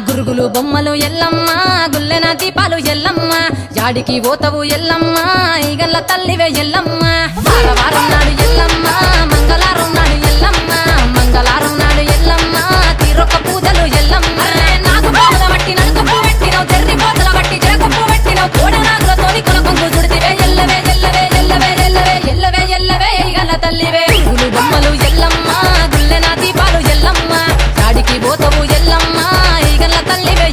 గురుగులు బొమ్మలు ఎల్లమ్మ గుల్లెన దీపాలు ఎల్లమ్మ యాడికి పోతవు ఎల్లమ్మ ఈగల్ల తల్లివే ఎల్లమ్మ వారం నాడు ఎల్లమ్మ మంగళారం నాడు ఎల్లమ్మ మంగళారం నాడు ఎల్లమ్మ తీరొక్క పూజలు ఎల్లమ్మ నాకు బాధ బట్టి నలుకప్పు పెట్టినవు తెర్రి పోతల బట్టి జరకప్పు పెట్టినవు కోడనాగులతోని కొనకొంగు చుడితివే ఎల్లవే ఎల్లవే ఎల్లవే ఎల్లవే ఎల్లవే ఎల్లవే ఈగల్ల తల్లివే గురుగులు బొమ్మలు ఎల్లమ్మ గుల్లెన దీపాలు ఎల్లమ్మ యాడికి పోతవు ఎల్లమ్మ ఈగల్ల తల్లివే